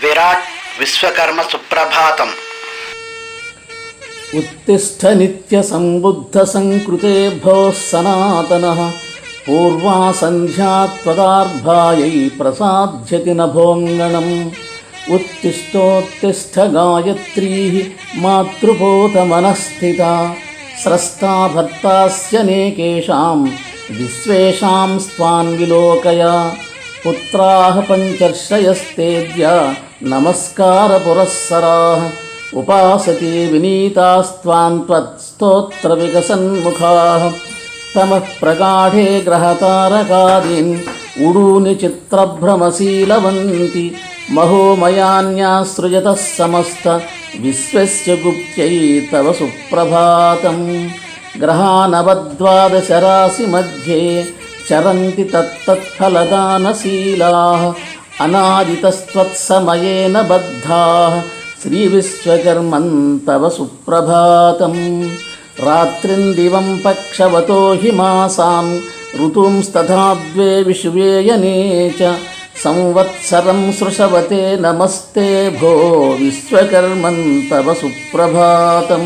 విరాట్ విశ్వకర్మ సుప్రభాతం. ఉత్తిష్ఠ నిత్య సంబుద్ధ సంకృతే భోః సనాతనః పూర్వా సంధ్యా త్వదార్భాయై ప్రసాద్యతి నభోంగణం. ఉత్తిష్టోత్తిష్ఠ గాయత్రీ మాతృపోతమనస్థితా స్రష్టా భర్తాస్యనేకేషాం విశ్వేషాం స్త్వాన్ విలోకయ. పుత్రాః పంచర్షయస్తేద్య నమస్కార పురస్సరాః ఉపాసతే వినీతాస్త్వాం త్వత్స్తోత్ర వికసన్ముఖాః. తమః ప్రగాఢే గ్రహతారకాదీన్ ఉడూని చిత్రభ్రమశీలవంతి మహోమయాన్యాసృజతః సమస్త విశ్వస్య గుప్త్యై తవ సుప్రభాతం. గ్రహానవద్వాదశ రాశి మధ్యే చరంతి తత్తత్ఫలదానశీలాః అనాదితస్త్వత్సమయేన బద్ధాః శ్రీవిశ్వకర్మన్ తవ సుప్రభాతం. రాత్రిం దివం పక్షవతో హి మాసాన్ ఋతూంస్తథా ద్వే విశ్వేయనే చ సంవత్సరం సృషవతే నమస్తే భో విశ్వకర్మన్ తవ సుప్రభాతం.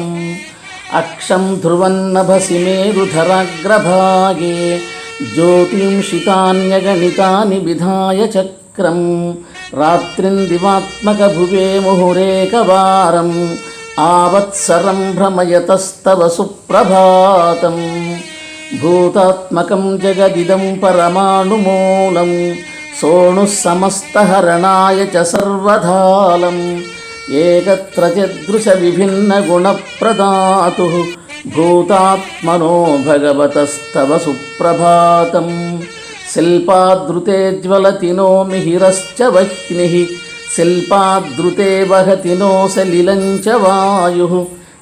అక్షం ధ్రువన్నభసి మేరుధరాగ్రభాగే జ్యోతింషితాన్యగణితాని విధాయ చక్రం. రాత్రిం దివాత్మక భువే ముహురేకవారం ఆవత్సరం భ్రమయతస్తవ సుప్రభాతం. భూతాత్మకం జగదిదం పరమాణుమూలం సోణుః సమస్తహరణాయ చ సర్వధాలం. ఏకత్ర చదృశ విభిన్న గుణప్రదాతుః భూతాత్మనో భగవతస్తవ సుప్రభాతం. శిల్పాదృతే జ్వలతి నో మిహిరశ్చ వహ్నిః శిల్పాదృతే వహతి నో సలిలం చ వాయుః.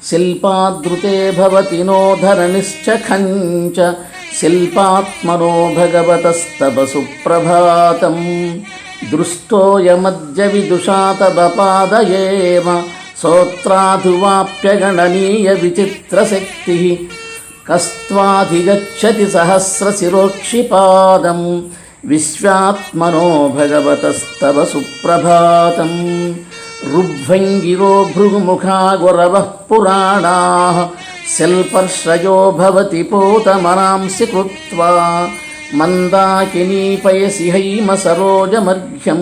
శిల్పాదృతే భవతి నో ధరణిశ్చ ఖంచ శిల్పాత్మనో భగవతస్తవ సుప్రభాతం. దృష్టోయమద్య విదుషా తవ పాదయేమ సోత్రాధువాప్యగణనీయ విచిత్రశక్తిః. కస్త్వాధిగచ్చతి సహస్రశిరోక్షిపాదం విశ్వాత్మనో భగవతస్తవ సుప్రభాతం. రుభ్రంగిరో భృగుముఖా గురవః పురాణాః శల్పర్షయో భవతి పోతమనాంసి కృత్వా మందాకినీ పయసి హైమ సరోజమర్ఘ్యం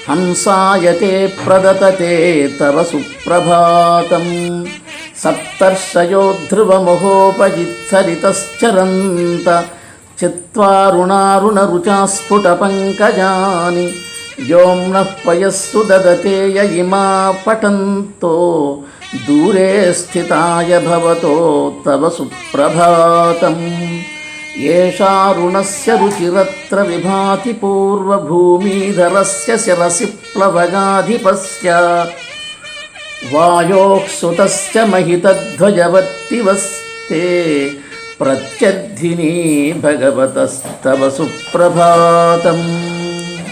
హంసాయతే ప్రదతతే తవ సుప్రభాతం. సప్తర్షయో ధ్రువమహోపజిత్సరితశ్చరంత చిత్వారుణారుణ రుచాస్ఫుట పంకజాని. వ్యోమ్నః పయస్సు దదతే య ఇమా పఠంతో దూరే స్థితాయ భవతో తవ సుప్రభాతం. ఏషారుణస్య రుచిరత్ర విభాతి పూర్వభూమిధరస్య శిరసి ప్లవగాధిపస్య. వాయోః సుతస్య మహితధ్వజవత్తివస్తే ప్రత్యర్థినీ భగవతస్తవ సుప్రభాతం.